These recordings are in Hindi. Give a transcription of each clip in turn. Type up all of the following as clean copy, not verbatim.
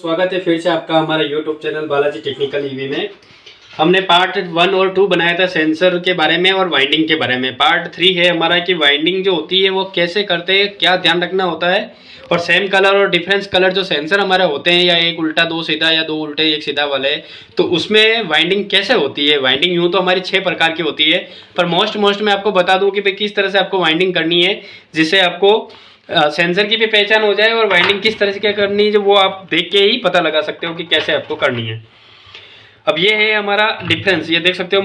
स्वागत है फिर से आपका हमारा YouTube channel Balaji technical EV में। हमने पार्ट 1 और 2 बनाया था सेंसर के बारे में और वाइंडिंग के बारे में। पार्ट 3 है हमारा कि वाइंडिंग जो होती है वो कैसे करते हैं, क्या ध्यान रखना होता है, और सेम कलर और डिफरेंस कलर जो सेंसर हमारे होते हैं, या एक उल्टा दो सीधा या दो उल्टे एक सीधा वाले, तो उसमें वाइंडिंग कैसे होती है। वाइंडिंग यूँ तो हमारी 6 प्रकार की होती है, पर मोस्ट मैं आपको बता दूँ कि भाई किस तरह से आपको वाइंडिंग करनी है जिससे आपको सेंसर की भी पहचान हो जाए, और वाइंडिंग किस तरह से क्या करनी है जो वो आप देख के ही पता लगा सकते हो कि कैसे आपको करनी है। अब ये है हमारा डिफरेंस, ये देख सकते हो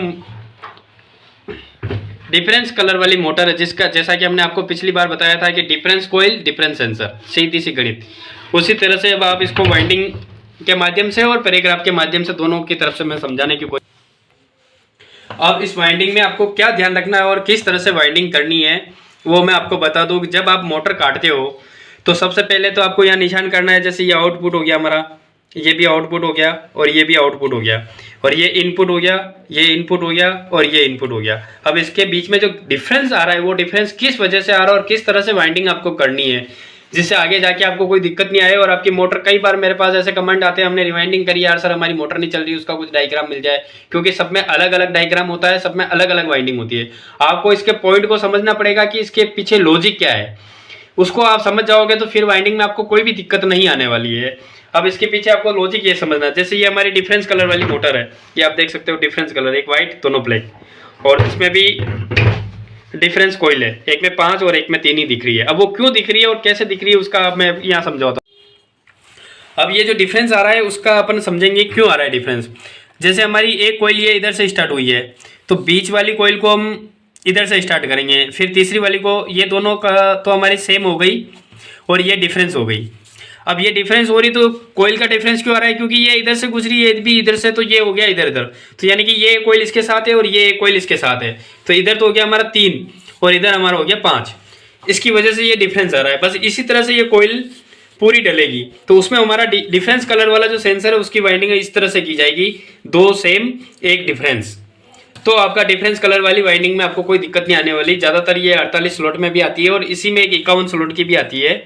डिफरेंस कलर वाली मोटर है, जिसका जैसा कि हमने आपको पिछली बार बताया था कि डिफरेंस कॉइल डिफरेंस सेंसर, सीधी सी गणित। उसी तरह से अब आप इसको वाइंडिंग के माध्यम से और पैराग्राफ के माध्यम से दोनों की तरफ से मैं समझाने की कोशिश। अब इस वाइंडिंग में आपको क्या ध्यान रखना है और किस तरह से वाइंडिंग करनी है वो मैं आपको बता दूं। कि जब आप मोटर काटते हो तो सबसे पहले तो आपको यहाँ निशान करना है। जैसे ये आउटपुट हो गया हमारा, ये भी आउटपुट हो गया और ये भी आउटपुट हो गया, और ये इनपुट हो गया, ये इनपुट हो गया और ये इनपुट हो गया। अब इसके बीच में जो डिफरेंस आ रहा है वो डिफरेंस किस वजह से आ रहा है और किस तरह से वाइंडिंग आपको करनी है जिससे आगे जाके आपको कोई दिक्कत नहीं आए। और आपकी मोटर, कई बार मेरे पास ऐसे कमेंट आते हैं हमने रिवाइंडिंग करी यार सर हमारी मोटर नहीं चल रही, उसका कुछ डायग्राम मिल जाए, क्योंकि सब में अलग अलग डायग्राम होता है, सब में अलग अलग वाइंडिंग होती है। आपको इसके पॉइंट को समझना पड़ेगा कि इसके पीछे लॉजिक क्या है, उसको आप समझ जाओगे तो फिर वाइंडिंग में आपको कोई भी दिक्कत नहीं आने वाली है। अब इसके पीछे आपको लॉजिक ये समझना है। जैसे ये हमारी डिफरेंस कलर वाली मोटर है, ये आप देख सकते हो डिफरेंस कलर, एक व्हाइट दोनों ब्लैक, और इसमें भी डिफरेंस कॉइल है, एक में 5 और एक में 3 ही दिख रही है। अब वो क्यों दिख रही है और कैसे दिख रही है उसका मैं यहाँ समझाता हूँ। अब ये जो डिफरेंस आ रहा है उसका अपन समझेंगे क्यों आ रहा है डिफरेंस। जैसे हमारी एक कॉइल ये इधर से स्टार्ट हुई है, तो बीच वाली कॉइल को हम इधर से स्टार्ट करेंगे, फिर तीसरी वाली को, ये दोनों का तो हमारी सेम हो गई और ये डिफरेंस हो गई। अब ये डिफरेंस हो रही तो कॉइल का डिफरेंस क्यों आ रहा है, क्योंकि ये इधर से गुजरी है, भी इधर से, तो ये हो गया इधर इधर, तो यानी कि ये कॉइल इसके साथ है और ये कॉइल इसके साथ है, तो इधर तो हो गया हमारा 3 और इधर हमारा हो गया 5। इसकी वजह से ये डिफरेंस आ रहा है। बस इसी तरह से ये कॉइल पूरी डलेगी तो उसमें हमारा डिफरेंस कलर वाला जो सेंसर है उसकी वाइंडिंग इस तरह से की जाएगी, 2 सेम 1 डिफरेंस। तो आपका डिफरेंस कलर वाली वाइंडिंग में आपको कोई दिक्कत नहीं आने वाली। ज़्यादातर ये 48 स्लॉट में भी आती है और इसी में एक 51 स्लॉट की भी आती है,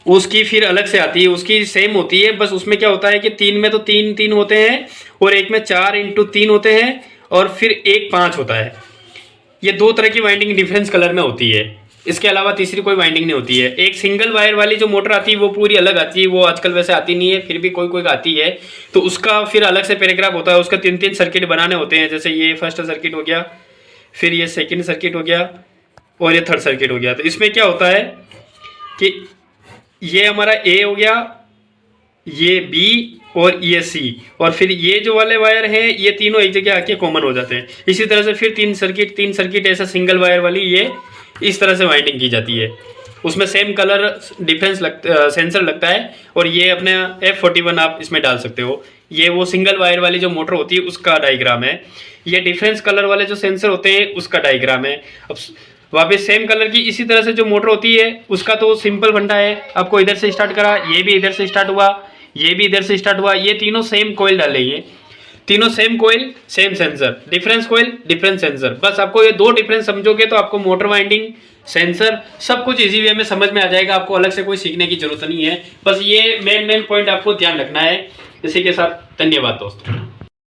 उसकी फिर अलग से आती है, उसकी सेम होती है। बस उसमें क्या होता है कि 3 में तो 3 होते हैं और एक में 4x3 होते हैं और फिर एक 5 होता है। ये 2 तरह की वाइंडिंग डिफरेंस कलर में होती है, इसके अलावा तीसरी कोई वाइंडिंग नहीं होती है। एक सिंगल वायर वाली जो मोटर आती है वो पूरी अलग आती है, वो आजकल वैसे आती नहीं है, फिर भी कोई कोई आती है, तो उसका फिर अलग से पैराग्राफ होता है, उसका 3 सर्किट बनाने होते हैं। जैसे ये फर्स्ट सर्किट हो गया, फिर ये सेकेंड सर्किट हो गया और ये थर्ड सर्किट हो गया। तो इसमें क्या होता है कि ये हमारा ए हो गया, ये बी और ये सी, और फिर ये जो वाले वायर हैं ये तीनों एक जगह आके कॉमन हो जाते हैं। इसी तरह से फिर 3 सर्किट ऐसा सिंगल वायर वाली ये इस तरह से वाइंडिंग की जाती है। उसमें सेम कलर डिफरेंस सेंसर लगता है, और ये अपने F41 आप इसमें डाल सकते हो। ये वो सिंगल वायर वाली जो मोटर होती है उसका डायग्राम है, ये डिफरेंस कलर वाले जो सेंसर होते हैं उसका डायग्राम है। अब वापस सेम कलर की इसी तरह से जो मोटर होती है उसका तो सिंपल फंडा है, आपको इधर से स्टार्ट करा, ये भी इधर से स्टार्ट हुआ, ये भी इधर से स्टार्ट हुआ, ये तीनों सेम कॉइल डालेंगे, तीनों same coil same sensor, difference coil difference sensor. बस आपको ये 2 डिफरेंस समझोगे तो आपको मोटर वाइंडिंग सेंसर सब कुछ इजी वे में समझ में आ जाएगा। आपको अलग से कोई सीखने की जरूरत नहीं है, बस ये मेन पॉइंट आपको ध्यान रखना है। इसी के साथ धन्यवाद दोस्तों।